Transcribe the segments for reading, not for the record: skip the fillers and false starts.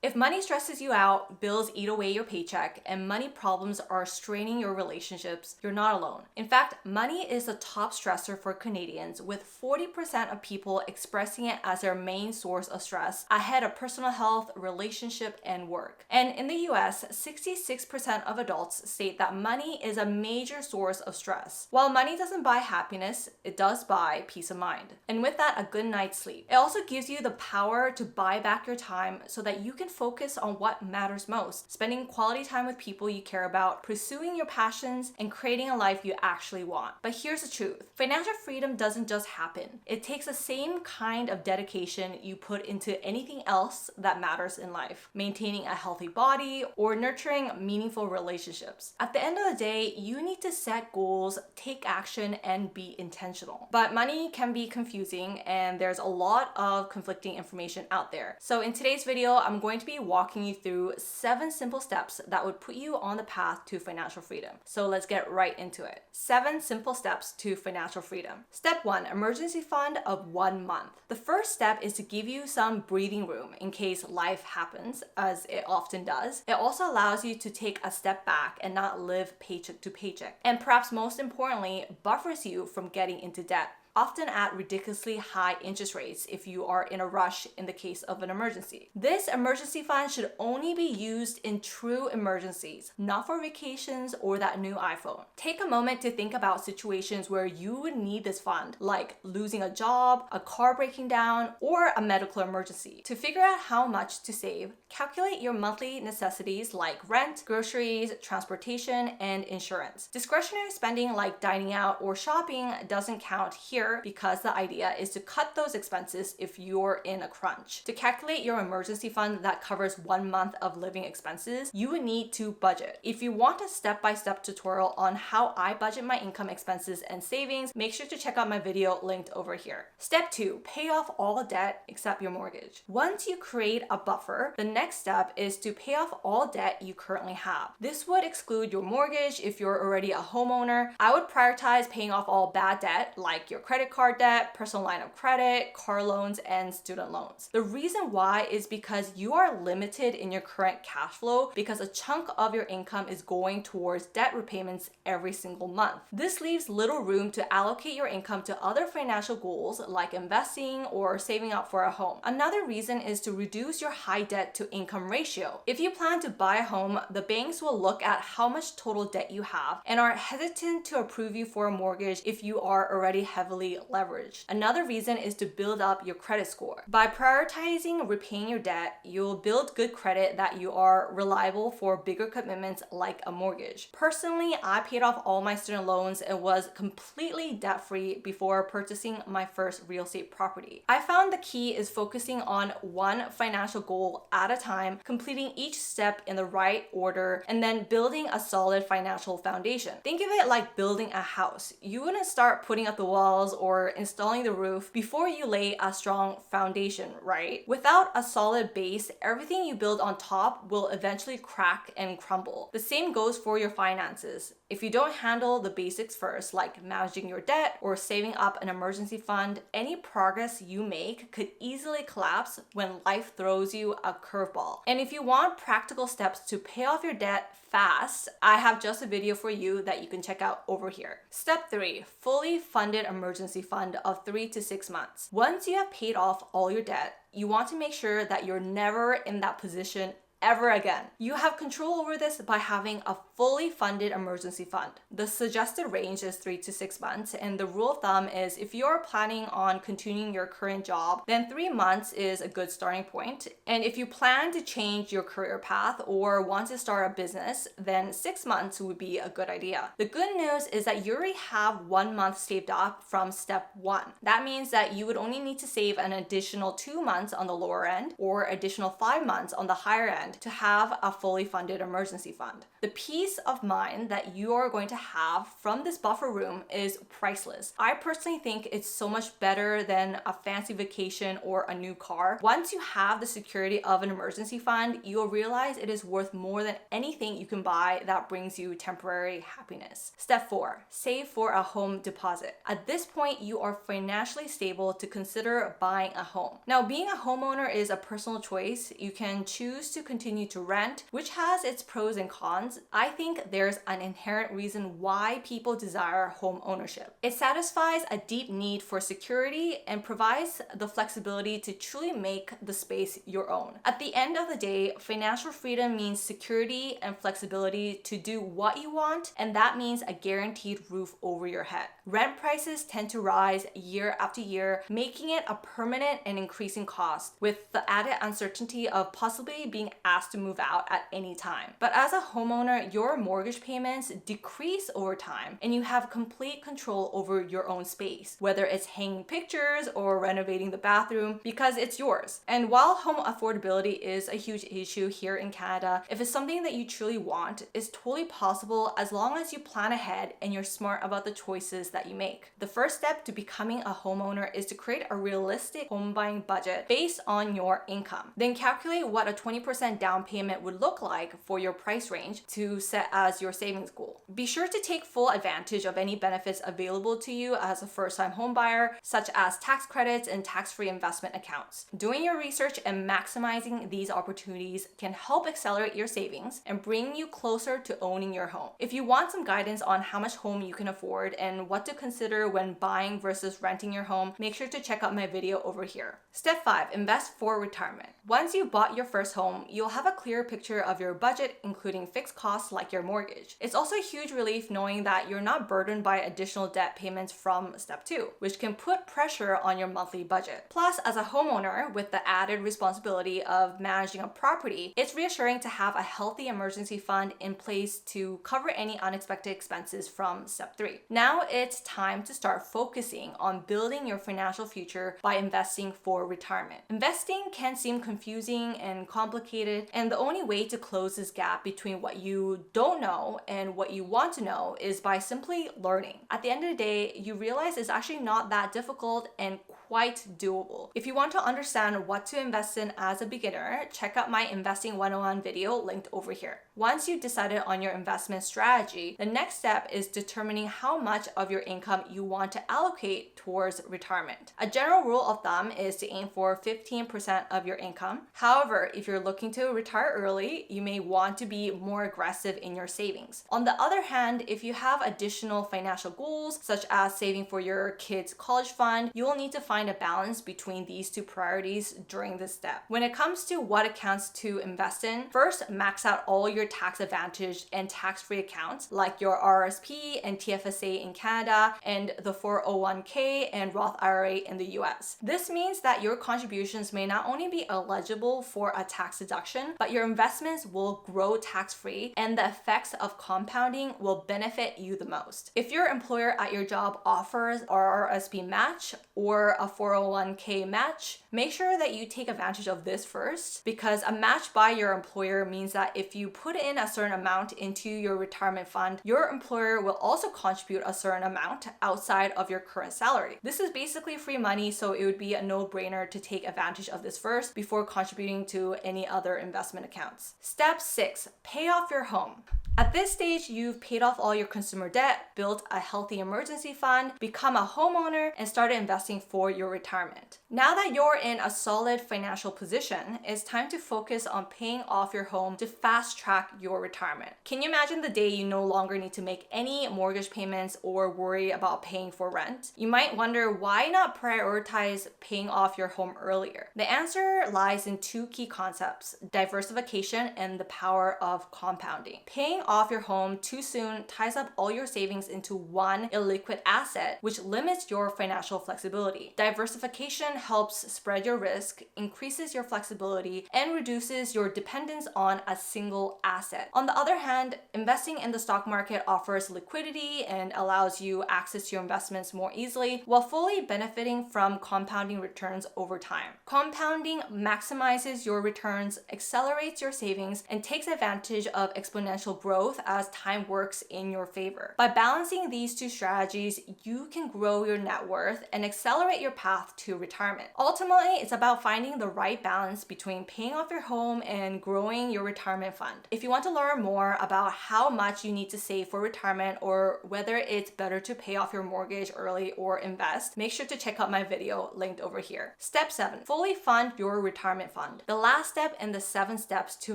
If money stresses you out, bills eat away your paycheck, and money problems are straining your relationships, you're not alone. In fact, money is the top stressor for Canadians, with 40% of people expressing it as their main source of stress, ahead of personal health, relationship, and work. And in the US, 66% of adults state that money is a major source of stress. While money doesn't buy happiness, it does buy peace of mind. And with that, a good night's sleep. It also gives you the power to buy back your time so that you can focus on what matters most, spending quality time with people you care about, pursuing your passions, and creating a life you actually want. But here's the truth. Financial freedom doesn't just happen. It takes the same kind of dedication you put into anything else that matters in life, maintaining a healthy body or nurturing meaningful relationships. At the end of the day, you need to set goals, take action, and be intentional. But money can be confusing, and there's a lot of conflicting information out there. So in today's video, I'm going to be walking you through 7 simple steps that would put you on the path to financial freedom. So let's get right into it. 7 simple steps to financial freedom. Step 1, emergency fund of 1 month. The first step is to give you some breathing room in case life happens, as it often does. It also allows you to take a step back and not live paycheck to paycheck. And perhaps most importantly, buffers you from getting into debt, often at ridiculously high interest rates if you are in a rush in the case of an emergency. This emergency fund should only be used in true emergencies, not for vacations or that new iPhone. Take a moment to think about situations where you would need this fund, like losing a job, a car breaking down, or a medical emergency. To figure out how much to save, calculate your monthly necessities like rent, groceries, transportation, and insurance. Discretionary spending like dining out or shopping doesn't count here because the idea is to cut those expenses if you're in a crunch. To calculate your emergency fund that covers 1 month of living expenses, you would need to budget. If you want a step-by-step tutorial on how I budget my income, expenses, and savings, make sure to check out my video linked over here. Step 2, pay off all debt except your mortgage. Once you create a buffer, the next step is to pay off all debt you currently have. This would exclude your mortgage if you're already a homeowner. I would prioritize paying off all bad debt like your credit card debt, personal line of credit, car loans, and student loans. The reason why is because you are limited in your current cash flow because a chunk of your income is going towards debt repayments every single month. This leaves little room to allocate your income to other financial goals like investing or saving up for a home. Another reason is to reduce your high debt to income ratio. If you plan to buy a home, the banks will look at how much total debt you have and are hesitant to approve you for a mortgage if you are already heavily leveraged. Another reason is to build up your credit score. By prioritizing repaying your debt, you'll build good credit that you are reliable for bigger commitments like a mortgage. Personally, I paid off all my student loans and was completely debt-free before purchasing my first real estate property. I found the key is focusing on one financial goal at a time, completing each step in the right order, and then building a solid financial foundation. Think of it like building a house. You wouldn't start putting up the walls or installing the roof before you lay a strong foundation, right? Without a solid base, everything you build on top will eventually crack and crumble. The same goes for your finances. If you don't handle the basics first, like managing your debt or saving up an emergency fund, any progress you make could easily collapse when life throws you a curveball. And if you want practical steps to pay off your debt fast, I have just a video for you that you can check out over here. Step 3, fully funded emergency fund of 3 to 6 months. Once you have paid off all your debt, you want to make sure that you're never in that position ever again. You have control over this by having a fully funded emergency fund. The suggested range is 3 to 6 months, and the rule of thumb is if you're planning on continuing your current job, then 3 months is a good starting point. And if you plan to change your career path or want to start a business, then 6 months would be a good idea. The good news is that you already have 1 month saved up from step 1. That means that you would only need to save an additional 2 months on the lower end or additional 5 months on the higher end important to have a fully funded emergency fund. The peace of mind that you are going to have from this buffer room is priceless. I personally think it's so much better than a fancy vacation or a new car. Once you have the security of an emergency fund, you'll realize it is worth more than anything you can buy that brings you temporary happiness. Step 4, save for a home deposit. At this point, you are financially stable to consider buying a home. Now, being a homeowner is a personal choice. You can choose to continue to rent, which has its pros and cons. I think there's an inherent reason why people desire home ownership. It satisfies a deep need for security and provides the flexibility to truly make the space your own. At the end of the day, financial freedom means security and flexibility to do what you want, and that means a guaranteed roof over your head. Rent prices tend to rise year after year, making it a permanent and increasing cost, with the added uncertainty of possibly being asked to move out at any time. But as a homeowner, your mortgage payments decrease over time, and you have complete control over your own space, whether it's hanging pictures or renovating the bathroom, because it's yours. And while home affordability is a huge issue here in Canada, if it's something that you truly want, it's totally possible as long as you plan ahead and you're smart about the choices that you make. The first step to becoming a homeowner is to create a realistic home buying budget based on your income. Then calculate what a 20% down payment would look like for your price range to set as your savings goal. Be sure to take full advantage of any benefits available to you as a first-time home buyer, such as tax credits and tax-free investment accounts. Doing your research and maximizing these opportunities can help accelerate your savings and bring you closer to owning your home. If you want some guidance on how much home you can afford and what to consider when buying versus renting your home, make sure to check out my video over here. Step 5, invest for retirement. Once you've bought your first home, you'll have a clear picture of your budget, including fixed costs like your mortgage. It's also a huge relief knowing that you're not burdened by additional debt payments from step 2, which can put pressure on your monthly budget. Plus, as a homeowner with the added responsibility of managing a property, it's reassuring to have a healthy emergency fund in place to cover any unexpected expenses from step 3. Now it's time to start focusing on building your financial future by investing for retirement. Investing can seem confusing and complicated, and the only way to close this gap between what you don't know and what you want to know is by simply learning. At the end of the day, you realize it's actually not that difficult and quite doable. If you want to understand what to invest in as a beginner, check out my Investing 101 video linked over here. Once you've decided on your investment strategy, the next step is determining how much of your income you want to allocate towards retirement. A general rule of thumb is to aim for 15% of your income. However, if you're looking to retire early, you may want to be more aggressive in your savings. On the other hand, if you have additional financial goals, such as saving for your kids' college fund, you will need to find a balance between these two priorities during this step. When it comes to what accounts to invest in, first max out all your tax advantage and tax-free accounts like your RRSP and TFSA in Canada and the 401k and Roth IRA in the US. This means that your contributions may not only be eligible for a tax deduction, but your investments will grow tax-free and the effects of compounding will benefit you the most. If your employer at your job offers RRSP match or a 401k match, make sure that you take advantage of this first, because a match by your employer means that if you put in a certain amount into your retirement fund, your employer will also contribute a certain amount outside of your current salary. This is basically free money, so it would be a no-brainer to take advantage of this first before contributing to any other investment accounts. Step 6, pay off your home. At this stage, you've paid off all your consumer debt, built a healthy emergency fund, become a homeowner, and started investing for your retirement. Now that you're in a solid financial position, it's time to focus on paying off your home to fast track your retirement. Can you imagine the day you no longer need to make any mortgage payments or worry about paying for rent? You might wonder, why not prioritize paying off your home earlier? The answer lies in two key concepts: diversification and the power of compounding. Paying off your home too soon ties up all your savings into one illiquid asset, which limits your financial flexibility. Diversification helps spread your risk, increases your flexibility, and reduces your dependence on a single asset. On the other hand, investing in the stock market offers liquidity and allows you access to your investments more easily while fully benefiting from compounding returns over time. Compounding maximizes your returns, accelerates your savings, and takes advantage of exponential growth as time works in your favor. By balancing these two strategies, you can grow your net worth and accelerate your path to retirement. Ultimately, it's about finding the right balance between paying off your home and growing your retirement fund. If you want to learn more about how much you need to save for retirement or whether it's better to pay off your mortgage early or invest, make sure to check out my video linked over here. Step 7, fully fund your retirement fund. The last step in the 7 steps to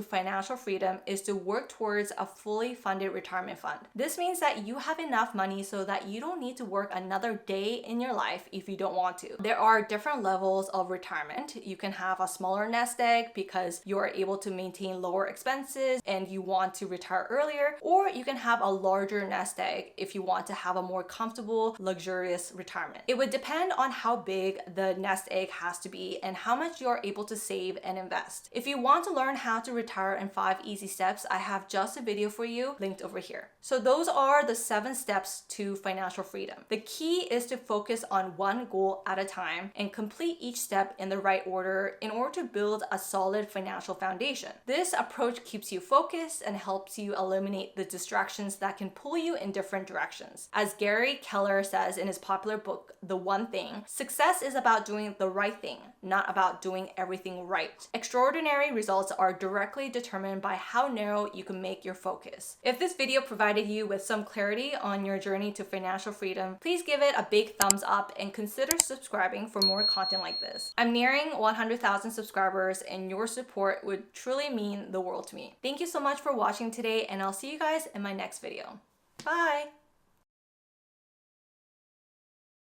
financial freedom is to work towards a fully funded retirement fund. This means that you have enough money so that you don't need to work another day in your life if you don't want to. There are different levels of retirement. You can have a smaller nest egg because you're able to maintain lower expenses and you want to retire earlier, or you can have a larger nest egg if you want to have a more comfortable, luxurious retirement. It would depend on how big the nest egg has to be and how much you're able to save and invest. If you want to learn how to retire in 5 easy steps, I have just a video for you linked over here. So those are the 7 steps to financial freedom. The key is to focus on one goal at a time and complete each step in the right order in order to build a solid financial foundation. This approach keeps you focused and helps you eliminate the distractions that can pull you in different directions. As Gary Keller says in his popular book, The One Thing, success is about doing the right thing, not about doing everything right. Extraordinary results are directly determined by how narrow you can make your focus. If this video provided you with some clarity on your journey to financial freedom, please give it a big thumbs up and consider subscribing for more content like this. I'm nearing 100,000 subscribers and your support would truly mean the world to me. Thank you so much for watching today, and I'll see you guys in my next video. Bye!